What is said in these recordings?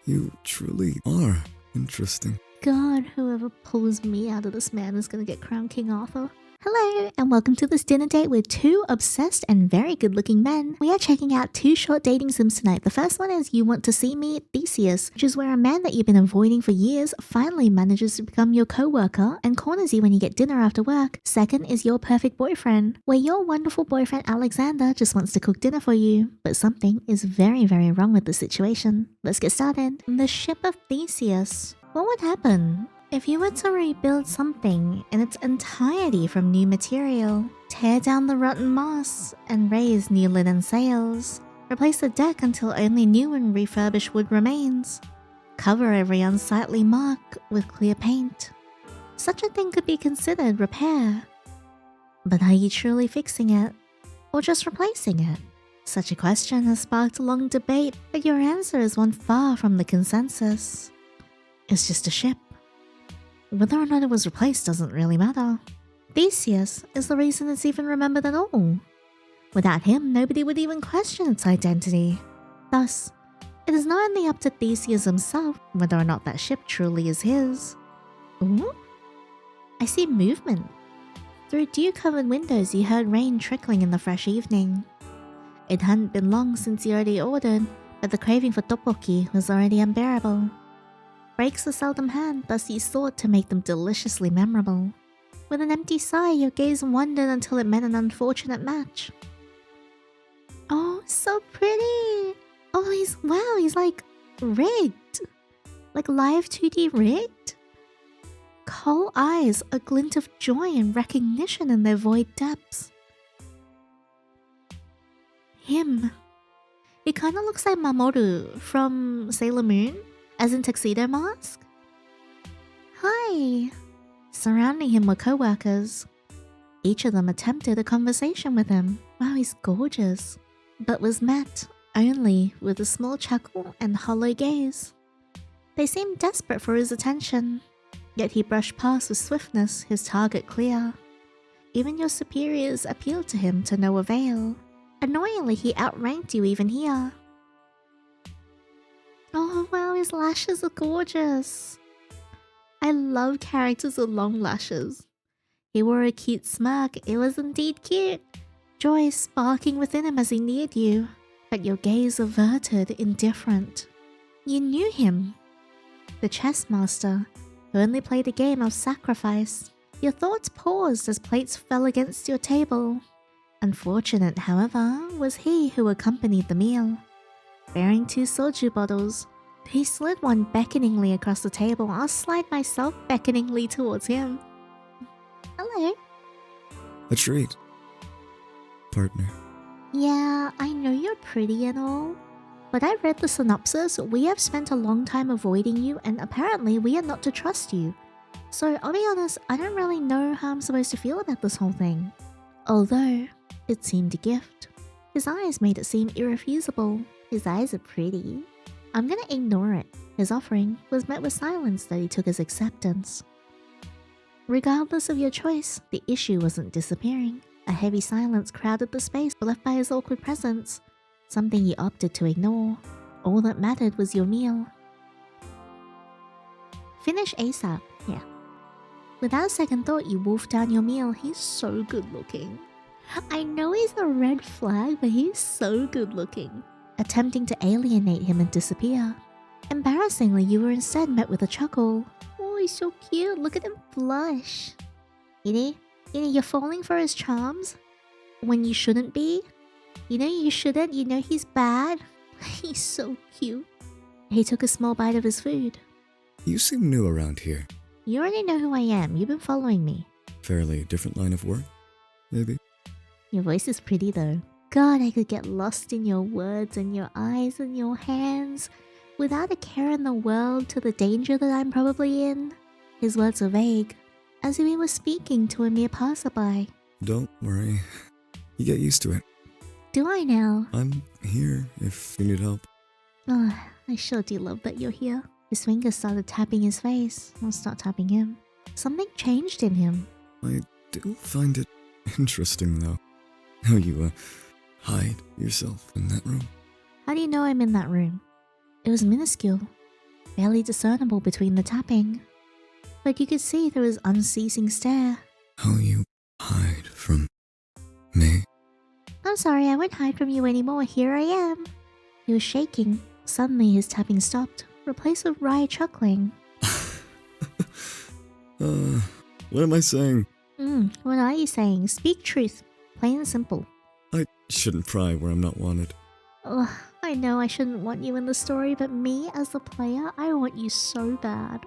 You truly are interesting. God, whoever pulls me out of this man is gonna get crowned King Arthur. Hello, and welcome to this dinner date with two obsessed and very good-looking men. We are checking out two short dating sims tonight. The first one is You Want to See Me, Theseus, which is where a man that you've been avoiding for years finally manages to become your co-worker and corners you when you get dinner after work. Second is Your Perfect Boyfriend, where your wonderful boyfriend Alexander just wants to cook dinner for you, but something is very, very wrong with the situation. Let's get started. The Ship of Theseus. What would happen if you were to rebuild something in its entirety from new material, tear down the rotten masts and raise new linen sails, replace the deck until only new and refurbished wood remains, cover every unsightly mark with clear paint? Such a thing could be considered repair. But are you truly fixing it, or just replacing it? Such a question has sparked a long debate, but your answer is one far from the consensus. It's just a ship. Whether or not it was replaced doesn't really matter. Theseus is the reason it's even remembered at all. Without him, nobody would even question its identity. Thus, it is not only up to Theseus himself whether or not that ship truly is his. Ooh? I see movement. Through dew-covered windows you heard rain trickling in the fresh evening. It hadn't been long since you already ordered, but the craving for tteokbokki was already unbearable. Breaks are seldom had, thus you sought to make them deliciously memorable. With an empty sigh, your gaze wandered until it met an unfortunate match. Oh, so pretty! Oh, he's like rigged. Like live 2D rigged? Coal eyes, a glint of joy and recognition in their void depths. Him. He kinda looks like Mamoru from Sailor Moon. As in tuxedo mask? Hi! Surrounding him were co-workers. Each of them attempted a conversation with him. Wow, he's gorgeous. But was met only with a small chuckle and hollow gaze. They seemed desperate for his attention, yet he brushed past with swiftness, his target clear. Even your superiors appealed to him to no avail. Annoyingly, he outranked you even here. Oh wow, his lashes are gorgeous. I love characters with long lashes. He wore a cute smirk, it was indeed cute. Joy sparking within him as he neared you, but your gaze averted, indifferent. You knew him. The chess master, who only played a game of sacrifice. Your thoughts paused as plates fell against your table. Unfortunate, however, was he who accompanied the meal. Bearing two soju bottles, he slid one beckoningly across the table. I'll slide myself beckoningly towards him. Hello. A treat. Partner. Yeah, I know you're pretty and all, but I read the synopsis. We have spent a long time avoiding you, and apparently we are not to trust you. So I'll be honest, I don't really know how I'm supposed to feel about this whole thing. Although, it seemed a gift. His eyes made it seem irrefusable. His eyes are pretty. I'm gonna ignore it. His offering was met with silence that he took as acceptance. Regardless of your choice, the issue wasn't disappearing. A heavy silence crowded the space left by his awkward presence, something you opted to ignore. All that mattered was your meal. Finish ASAP, yeah. Without a second thought, you wolfed down your meal. He's so good looking. I know he's a red flag, but he's so good looking. Attempting to alienate him and disappear. Embarrassingly, you were instead met with a chuckle. Oh, he's so cute. Look at him blush. You're falling for his charms when you shouldn't be. You shouldn't. You know he's bad. He's so cute. He took a small bite of his food. You seem new around here. You already know who I am. You've been following me. Fairly different line of work, maybe? Your voice is pretty though. God, I could get lost in your words and your eyes and your hands without a care in the world to the danger that I'm probably in. His words were vague, as if he was speaking to a mere passerby. Don't worry. You get used to it. Do I now? I'm here if you need help. Oh, I sure do love that you're here. His fingers started tapping his face. I'll start tapping him. Something changed in him. I do find it interesting, though. How you, hide yourself in that room. How do you know I'm in that room? It was minuscule. barely discernible between the tapping. But you could see through his unceasing stare. How you hide from me? I'm sorry, I won't hide from you anymore, here I am. He was shaking. Suddenly his tapping stopped, replaced with wry chuckling. What am I saying? What are you saying? Speak truth. Plain and simple. I shouldn't pry where I'm not wanted. Ugh, I know I shouldn't want you in the story, but me, as the player, I want you so bad.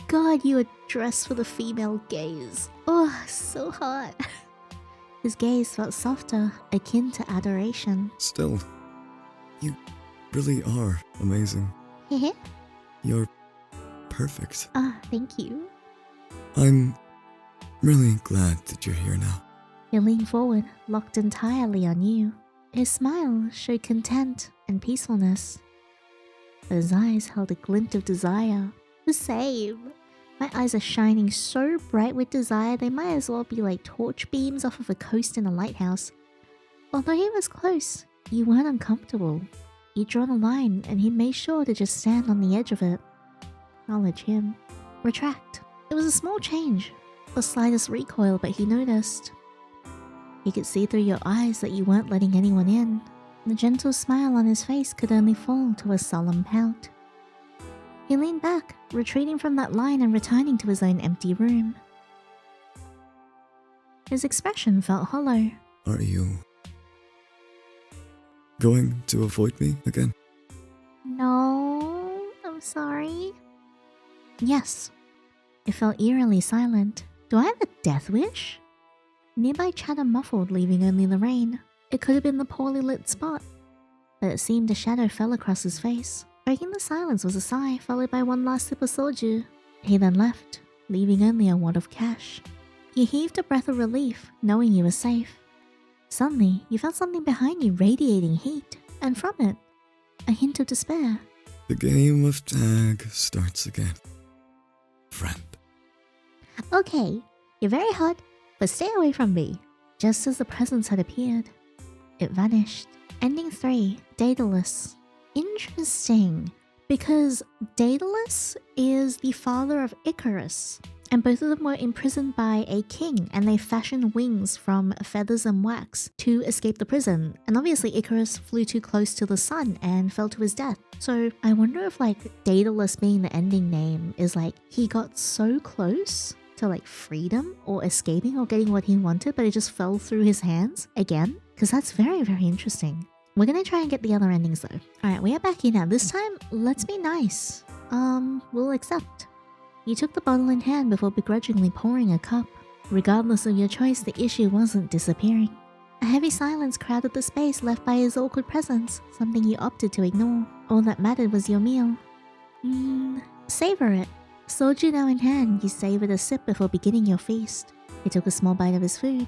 God, you are dressed for the female gaze. Oh, so hot. His gaze felt softer, akin to adoration. Still, you really are amazing. Heh. You're perfect. Thank you. I'm really glad that you're here now. He leaned forward, locked entirely on you. His smile showed content and peacefulness. But his eyes held a glint of desire. The same. My eyes are shining so bright with desire they might as well be like torch beams off of a coast in a lighthouse. Although he was close, you weren't uncomfortable. You'd drawn a line and he made sure to just stand on the edge of it. Acknowledge him. Retract. It was a small change. The slightest recoil, but he noticed. He could see through your eyes that you weren't letting anyone in. The gentle smile on his face could only fall to a solemn pout. He leaned back, retreating from that line and returning to his own empty room. His expression felt hollow. Are you going to avoid me again? No, I'm sorry. Yes. It felt eerily silent. Do I have a death wish? Nearby chatter muffled, leaving only the rain. It could have been the poorly lit spot. But it seemed a shadow fell across his face. Breaking the silence was a sigh, followed by one last sip of soju. He then left, leaving only a wad of cash. You heaved a breath of relief, knowing you were safe. Suddenly, you felt something behind you radiating heat, and from it, a hint of despair. The game of tag starts again. Friend. Okay, you're very hot, but stay away from me. Just as the presence had appeared, it vanished. Ending 3, Daedalus. Interesting, because Daedalus is the father of Icarus, and both of them were imprisoned by a king, and they fashioned wings from feathers and wax to escape the prison. And obviously Icarus flew too close to the sun and fell to his death. So I wonder if like Daedalus being the ending name is like he got so close to like freedom or escaping or getting what he wanted, but it just fell through his hands again, because that's very, very interesting. We're gonna try and get the other endings though. Alright, we are back here now. This time, let's be nice. We'll accept. You took the bottle in hand before begrudgingly pouring a cup. Regardless of your choice, the issue wasn't disappearing. A heavy silence crowded the space left by his awkward presence, something you opted to ignore. All that mattered was your meal. Savor it. Soju now in hand, you savored a sip before beginning your feast. He took a small bite of his food.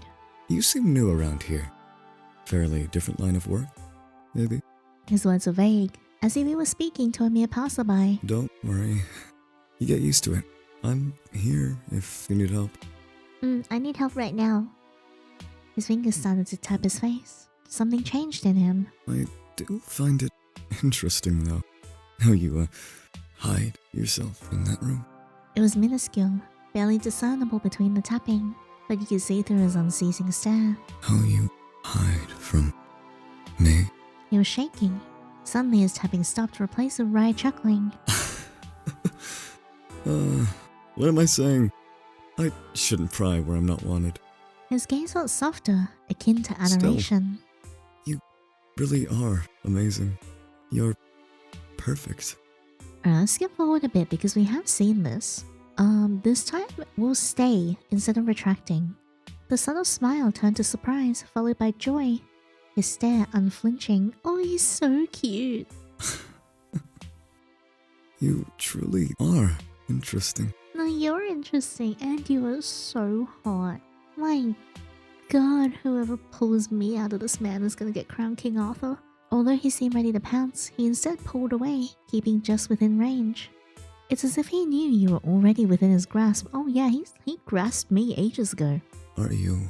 You seem new around here. Fairly different line of work, maybe? His words were vague, as if he was speaking to a mere passerby. Don't worry. You get used to it. I'm here if you need help. I need help right now. His fingers started to tap his face. Something changed in him. I do find it interesting, though, how you, hide yourself in that room. It was minuscule, barely discernible between the tapping, but you could see through his unceasing stare. How you hide from me? He was shaking. Suddenly his tapping stopped, replaced with wry chuckling. What am I saying? I shouldn't pry where I'm not wanted. His gaze felt softer, akin to adoration. You really are amazing. You're perfect. Let's skip forward a bit because we have seen this. This time we'll stay instead of retracting. The subtle smile turned to surprise, followed by joy. His stare unflinching. Oh, he's so cute. You truly are interesting. No, you're interesting and you are so hot. My god, whoever pulls me out of this man is gonna get crowned King Arthur. Although he seemed ready to pounce, he instead pulled away, keeping just within range. It's as if he knew you were already within his grasp. Oh yeah, he grasped me ages ago. Are you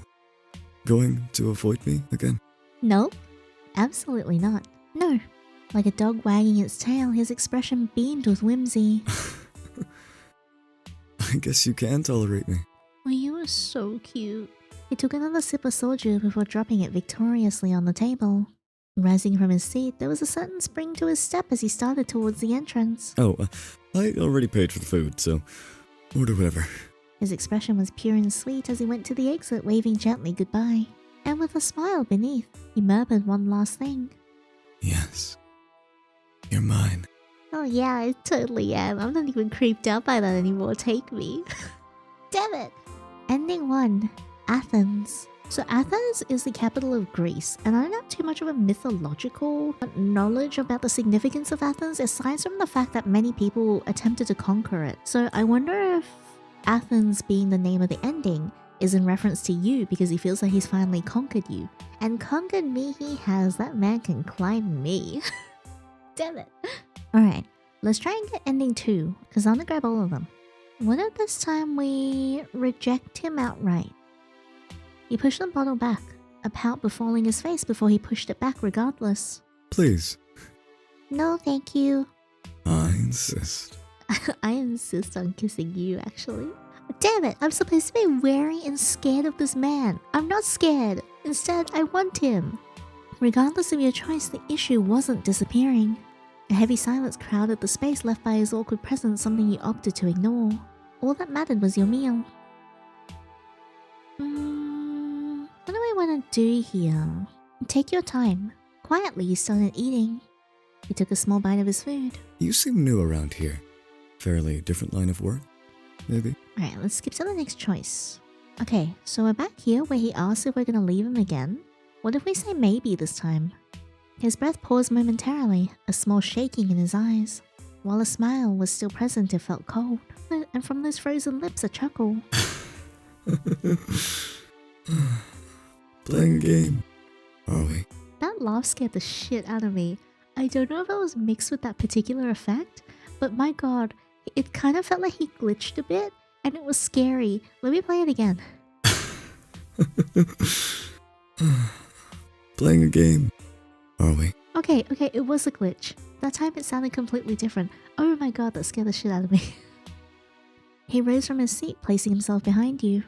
going to avoid me again? No, absolutely not. No, Like a dog wagging its tail, his expression beamed with whimsy. I guess you can tolerate me. Oh, you were so cute. He took another sip of soju before dropping it victoriously on the table. Rising from his seat, there was a certain spring to his step as he started towards the entrance. Oh, I already paid for the food, so order whatever. His expression was pure and sweet as he went to the exit, waving gently goodbye. And with a smile beneath, he murmured one last thing. Yes. You're mine. Oh yeah, I totally am. I'm not even creeped out by that anymore. Take me. Damn it! Ending 1. Athens. So Athens is the capital of Greece, and I don't have too much of a mythological knowledge about the significance of Athens, aside from the fact that many people attempted to conquer it. So I wonder if Athens being the name of the ending is in reference to you because he feels like he's finally conquered you. And conquered me he has, that man can climb me. Damn it. Alright, let's try and get ending 2, because I'm gonna grab all of them. What if this time we reject him outright? He pushed the bottle back, a pout befalling his face before he pushed it back regardless. Please. No, thank you. I insist. I insist on kissing you, actually. Damn it, I'm supposed to be wary and scared of this man. I'm not scared. Instead, I want him. Regardless of your choice, the issue wasn't disappearing. A heavy silence crowded the space left by his awkward presence, something you opted to ignore. All that mattered was your meal. What do I want to do here? Take your time. Quietly, he started eating. He took a small bite of his food. You seem new around here. Fairly different line of work, maybe? Alright, let's skip to the next choice. Okay, so we're back here where he asked if we're gonna leave him again. What if we say maybe this time? His breath paused momentarily, a small shaking in his eyes. While a smile was still present, it felt cold. And from those frozen lips, a chuckle. Playing a game, are we? That laugh scared the shit out of me. I don't know if it was mixed with that particular effect, but my god, it kind of felt like he glitched a bit, and it was scary. Let me play it again. Playing a game, are we? Okay, it was a glitch. That time it sounded completely different. Oh my god, that scared the shit out of me. He rose from his seat, placing himself behind you.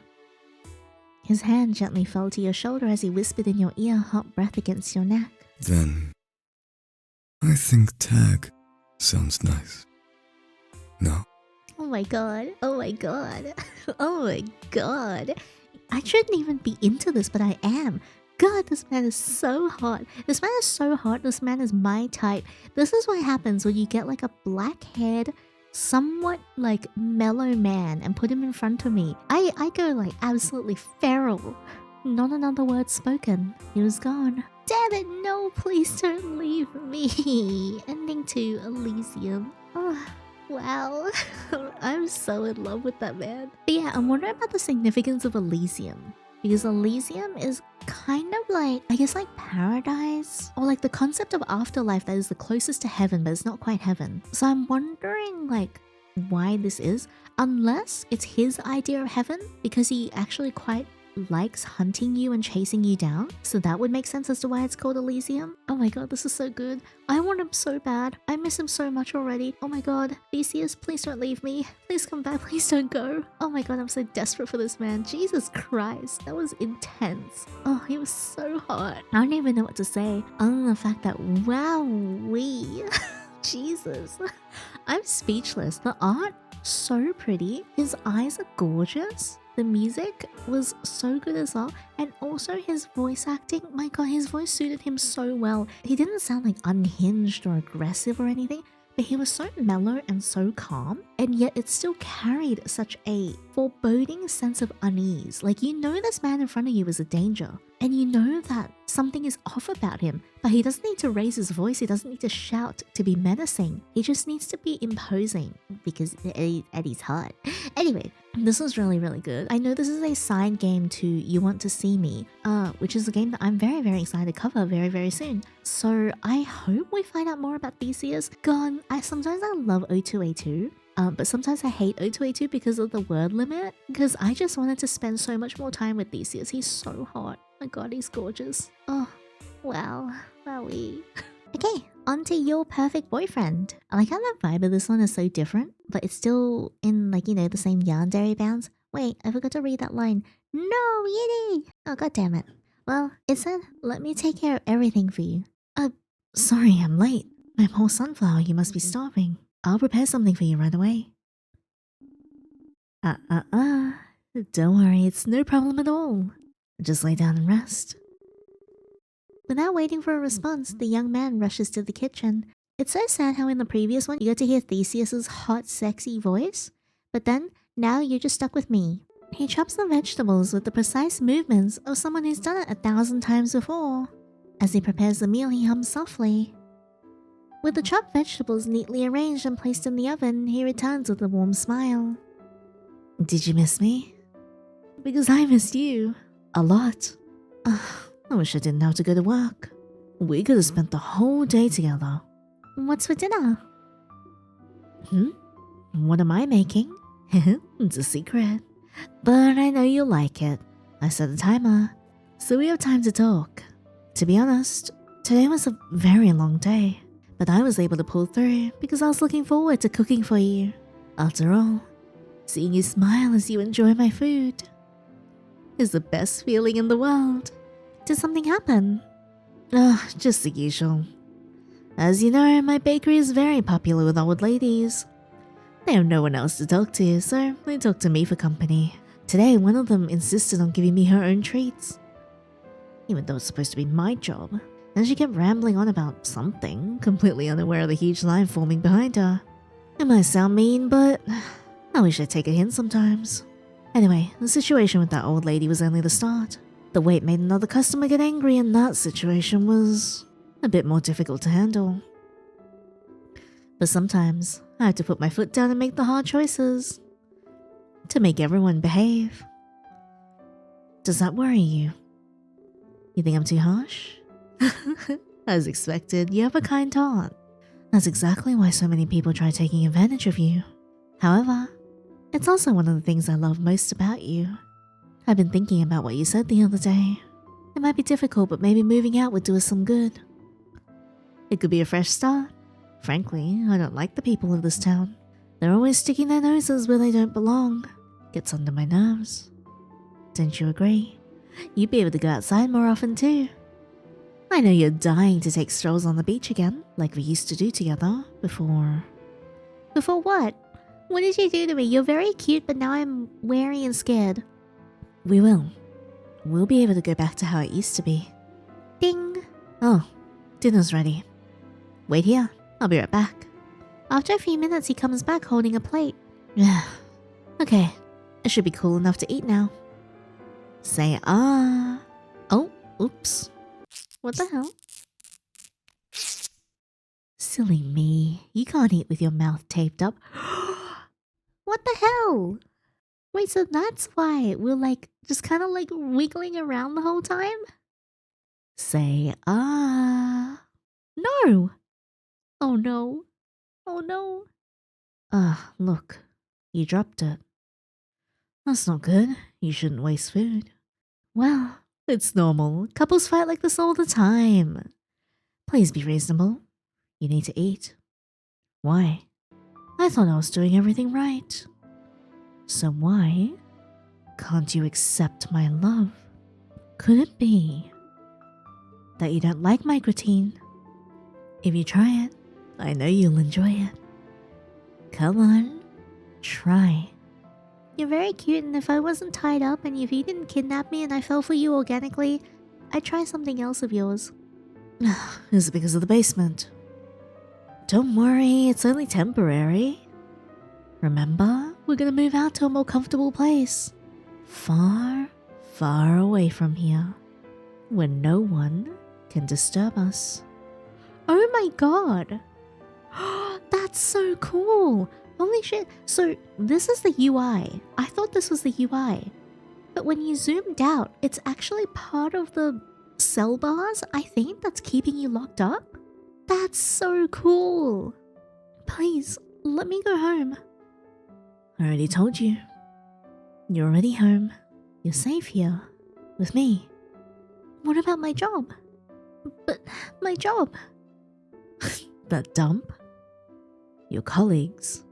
His hand gently fell to your shoulder as he whispered in your ear, hot breath against your neck. Then, I think tag sounds nice. No? Oh my god, oh my god, oh my god. I shouldn't even be into this, but I am. God, this man is so hot. This man is so hot. This man is my type. This is what happens when you get like a black-haired, somewhat like mellow man and put him in front of me. I go like absolutely feral. Not another word spoken. He was gone. Damn it, no, please don't leave me. Ending 2, Elysium. Oh, wow. I'm so in love with that man. But yeah, I'm wondering about the significance of Elysium. Because Elysium is kind of like, I guess like paradise, or like the concept of afterlife that is the closest to heaven, but it's not quite heaven. So I'm wondering like why this is, unless it's his idea of heaven, because he actually quite likes hunting you and chasing you down. So that would make sense as to why it's called Elysium. Oh my god, this is so good. I want him so bad. I miss him so much already. Oh my god, Theseus, please don't leave me. Please come back, please don't go. Oh my god, I'm so desperate for this man. Jesus Christ, that was intense. Oh, he was so hot. I don't even know what to say other than the fact that wowee. Jesus. I'm speechless. The art, so pretty. His eyes are gorgeous. The music was so good as well, and also his voice acting, my god, his voice suited him so well. He didn't sound like unhinged or aggressive or anything, but he was so mellow and so calm, and yet it still carried such a foreboding sense of unease. Like, you know this man in front of you is a danger, and you know that something is off about him, but he doesn't need to raise his voice, he doesn't need to shout to be menacing. He just needs to be imposing, because Eddie's hot. Anyway, this was really, really good. I know this is a side game to You Want to See Me, which is a game that I'm very, very excited to cover very, very soon. So I hope we find out more about Theseus. God, sometimes I love O2A2. But sometimes I hate O2A2 because of the word limit, because I just wanted to spend so much more time with Theseus. He's so hot. My god, he's gorgeous. Oh, wow. Wowie. Okay, onto your perfect boyfriend. I like how the vibe of this one is so different, but it's still in, like, the same Yandere bounds. Wait, I forgot to read that line. No, Yiddy! Oh, god damn it. Well, it said, let me take care of everything for you. Sorry, I'm late. My poor sunflower, you must be starving. I'll prepare something for you right away. Don't worry, it's no problem at all. Just lay down and rest. Without waiting for a response, the young man rushes to the kitchen. It's so sad how in the previous one you got to hear Theseus's hot, sexy voice, but then now you're just stuck with me. He chops the vegetables with the precise movements of someone who's done it 1,000 times before. As he prepares the meal, he hums softly. With the chopped vegetables neatly arranged and placed in the oven, he returns with a warm smile. Did you miss me? Because I missed you. A lot. I wish I didn't have to go to work. We could have spent the whole day together. What's for dinner? What am I making? It's a secret. But I know you'll like it. I set a timer, so we have time to talk. To be honest, today was a very long day, but I was able to pull through because I was looking forward to cooking for you. After all, seeing you smile as you enjoy my food is the best feeling in the world. Did something happen? Just the usual. As you know, my bakery is very popular with old ladies. They have no one else to talk to, so they talk to me for company. Today, one of them insisted on giving me her own treats, even though it's supposed to be my job, and she kept rambling on about something, completely unaware of the huge line forming behind her. It might sound mean, but I wish I'd take a hint sometimes. Anyway, the situation with that old lady was only the start. The wait made another customer get angry, and that situation was a bit more difficult to handle. But sometimes, I have to put my foot down and make the hard choices to make everyone behave. Does that worry you? You think I'm too harsh? As expected, you have a kind heart. That's exactly why so many people try taking advantage of you. However, it's also one of the things I love most about you. I've been thinking about what you said the other day. It might be difficult, but maybe moving out would do us some good. It could be a fresh start. Frankly, I don't like the people of this town. They're always sticking their noses where they don't belong. Gets under my nerves. Don't you agree? You'd be able to go outside more often too. I know you're dying to take strolls on the beach again, like we used to do together before. Before what? What did you do to me? You're very cute, but now I'm wary and scared. We will. We'll be able to go back to how it used to be. Ding! Oh, dinner's ready. Wait here. I'll be right back. After a few minutes, he comes back holding a plate. Okay, it should be cool enough to eat now. Say ah. Oh, oops. What the hell? Silly me. You can't eat with your mouth taped up. What the hell? Wait, so that's why we're just kind of wiggling around the whole time? Say ah. No! Oh no. Oh no. Look. You dropped it. That's not good. You shouldn't waste food. Well, it's normal. Couples fight like this all the time. Please be reasonable. You need to eat. Why? I thought I was doing everything right. So why can't you accept my love? Could it be that you don't like my routine? If you try it, I know you'll enjoy it. Come on, try. You're very cute, and if I wasn't tied up and if you didn't kidnap me and I fell for you organically, I'd try something else of yours. Is it because of the basement? Don't worry, it's only temporary. Remember, we're gonna move out to a more comfortable place. Far, far away from here, where no one can disturb us. Oh my god! That's so cool! Holy shit, so this is the UI. I thought this was the UI. But when you zoomed out, it's actually part of the cell bars, I think, that's keeping you locked up? That's so cool! Please, let me go home. I already told you. You're already home. You're safe here, with me. What about my job? But my job... That dump? Your colleagues?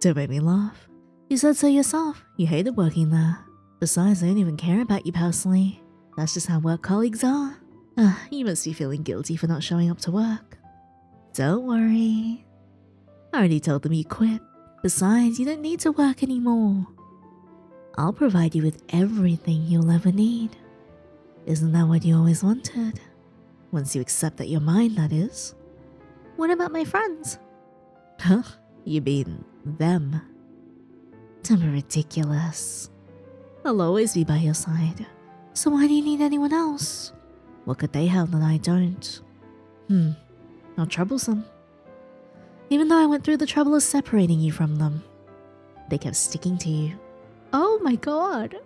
Don't make me laugh. You said so yourself. You hated working there. Besides, I don't even care about you personally. That's just how work colleagues are. You must be feeling guilty for not showing up to work. Don't worry. I already told them you quit. Besides, you don't need to work anymore. I'll provide you with everything you'll ever need. Isn't that what you always wanted? Once you accept that you're mine, that is. What about my friends? Huh? You mean them? Don't be ridiculous. I'll always be by your side. So why do you need anyone else? What could they have that I don't? Not troublesome. Even though I went through the trouble of separating you from them, they kept sticking to you. Oh my god.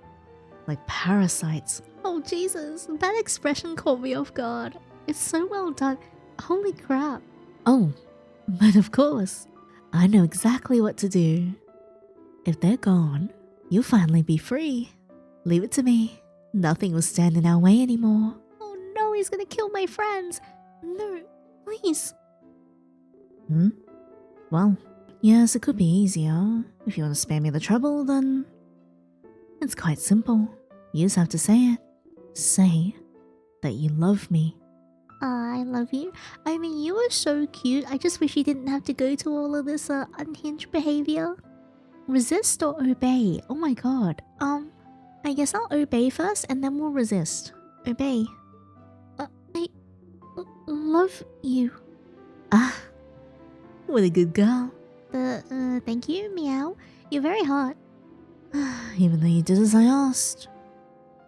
Like parasites. Oh Jesus, that expression caught me off guard. It's so well done. Holy crap. Oh, but of course, I know exactly what to do. If they're gone, you'll finally be free. Leave it to me. Nothing will stand in our way anymore. Oh no, he's gonna kill my friends. No, please. Well, yes, it could be easier. If you want to spare me the trouble, then it's quite simple. You just have to say it. Say that you love me. I love you. I mean, you were so cute. I just wish you didn't have to go to all of this unhinged behavior. Resist or obey? Oh my god. I guess I'll obey first and then we'll resist. Obey. I love you. What a good girl. Thank you, meow. You're very hot. Even though you did as I asked.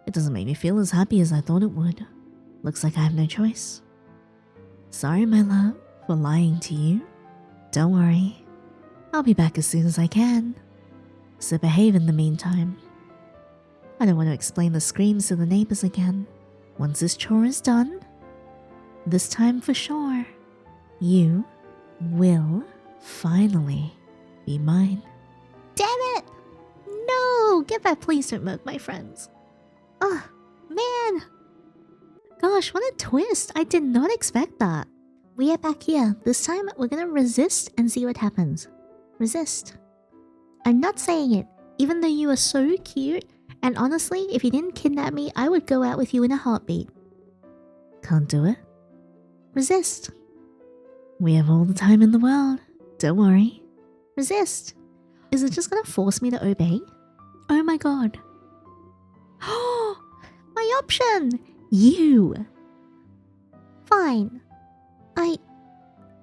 It doesn't make me feel as happy as I thought it would. Looks like I have no choice. Sorry, my love, for lying to you. Don't worry. I'll be back as soon as I can. So behave in the meantime. I don't want to explain the screams to the neighbors again. Once this chore is done, this time for sure, you will finally be mine. Damn it! No! Get back, please don't murk my friends. Oh, man! Gosh, what a twist! I did not expect that. We are back here. This time, we're gonna resist and see what happens. Resist. I'm not saying it, even though you are so cute, and honestly, if you didn't kidnap me, I would go out with you in a heartbeat. Can't do it. Resist. We have all the time in the world. Don't worry. Resist. Is it just gonna force me to obey? Oh my god. Oh, my option! You. Fine. I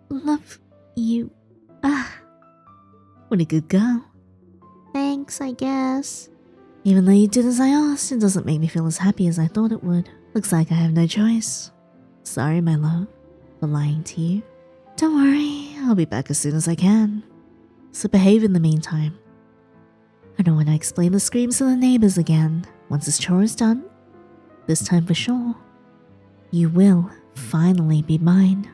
love you. What a good girl. Thanks, I guess. Even though you did as I asked, it doesn't make me feel as happy as I thought it would. Looks like I have no choice. Sorry, my love, for lying to you. Don't worry, I'll be back as soon as I can. So behave in the meantime. I don't want to explain the screams to the neighbors again. Once this chore is done, this time for sure, you will finally be mine.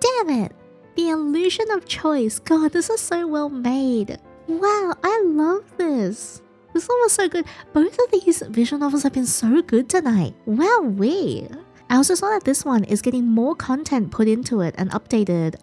Damn it! The illusion of choice. God, this is so well made. Wow, I love this. This one was so good. Both of these visual novels have been so good tonight. Wowee. I also saw that this one is getting more content put into it and updated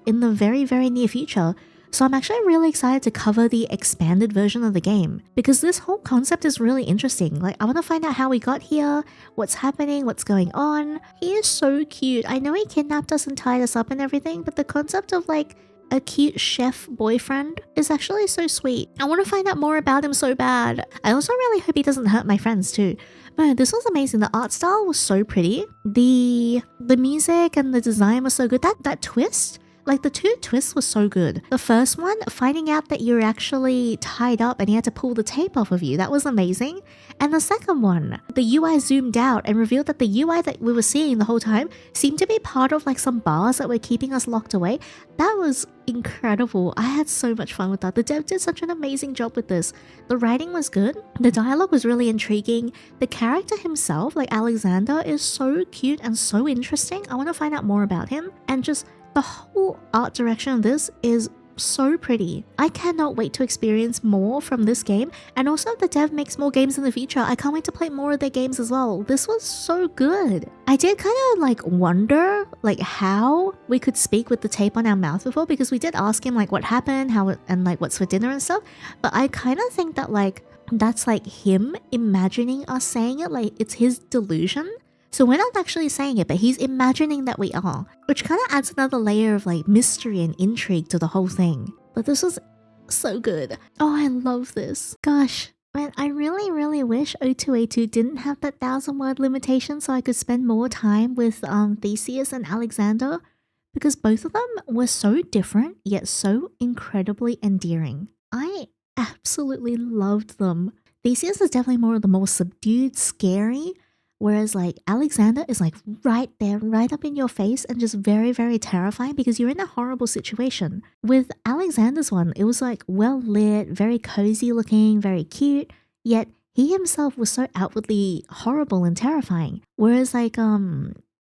in the very, very near future. So I'm actually really excited to cover the expanded version of the game because this whole concept is really interesting. Like, I want to find out how we got here, what's happening, what's going on. He is so cute. I know he kidnapped us and tied us up and everything, but the concept of like a cute chef boyfriend is actually so sweet. I want to find out more about him so bad. I also really hope he doesn't hurt my friends too. But this was amazing. The art style was so pretty. The music and the design was so good. That twist, like the two twists were so good. The first one, finding out that you're actually tied up and he had to pull the tape off of you, that was amazing. And the second one, the UI zoomed out and revealed that the UI that we were seeing the whole time seemed to be part of like some bars that were keeping us locked away. That was incredible. I had so much fun with that. The dev did such an amazing job with this. The writing was good. The dialogue was really intriguing. The character himself, like Alexander, is so cute and so interesting. I want to find out more about him. And just the whole art direction of this is so pretty. I cannot wait to experience more from this game, and also if the dev makes more games in the future, I can't wait to play more of their games as well. This was so good. I did kind of like wonder like how we could speak with the tape on our mouth before, because we did ask him like what happened, and like what's for dinner and stuff, but I kind of think that like that's like him imagining us saying it, like it's his delusion. So we're not actually saying it, but he's imagining that we are, which kind of adds another layer of like mystery and intrigue to the whole thing. But this was so good. Oh, I love this. Gosh, man, I really wish O2A2 didn't have that 1,000-word limitation so I could spend more time with Theseus and Alexander, because both of them were so different yet so incredibly endearing. I absolutely loved them. Theseus is definitely more of the more subdued, scary, whereas like Alexander is like right there, right up in your face and just very terrifying because you're in a horrible situation. With Alexander's one, it was like well lit, very cozy looking, very cute, yet he himself was so outwardly horrible and terrifying. Whereas like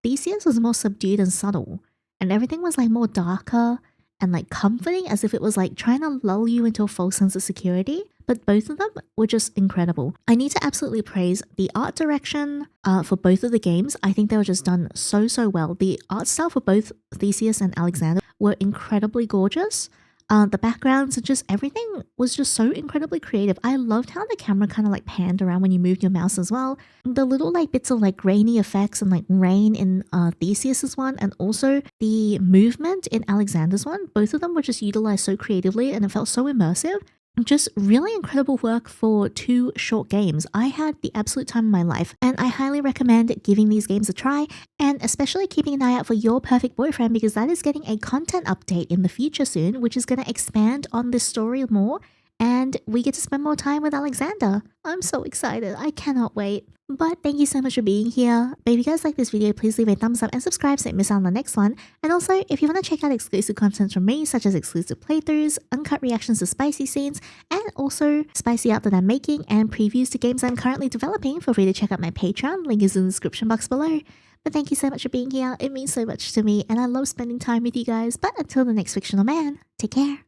Theseus was more subdued and subtle, and everything was like more darker and like comforting, as if it was like trying to lull you into a false sense of security. But both of them were just incredible. I need to absolutely praise the art direction for both of the games. I think they were just done so well. The art style for both Theseus and Alexander were incredibly gorgeous. The backgrounds and just everything was just so incredibly creative. I loved how the camera kind of like panned around when you moved your mouse as well. The little like bits of like grainy effects and like rain in Theseus's one, and also the movement in Alexander's one. Both of them were just utilized so creatively and it felt so immersive. Just really incredible work for 2 short games. I had the absolute time of my life, and I highly recommend giving these games a try, and especially keeping an eye out for Your Perfect Boyfriend, because that is getting a content update in the future soon, which is going to expand on this story more, and we get to spend more time with Alexander. I'm so excited. I cannot wait. But thank you so much for being here. But if you guys like this video, please leave a thumbs up and subscribe so you don't miss out on the next one. And also, if you want to check out exclusive content from me, such as exclusive playthroughs, uncut reactions to spicy scenes, and also spicy art that I'm making and previews to games I'm currently developing, feel free to check out my Patreon. Link is in the description box below. But thank you so much for being here. It means so much to me, and I love spending time with you guys. But until the next fictional man, take care.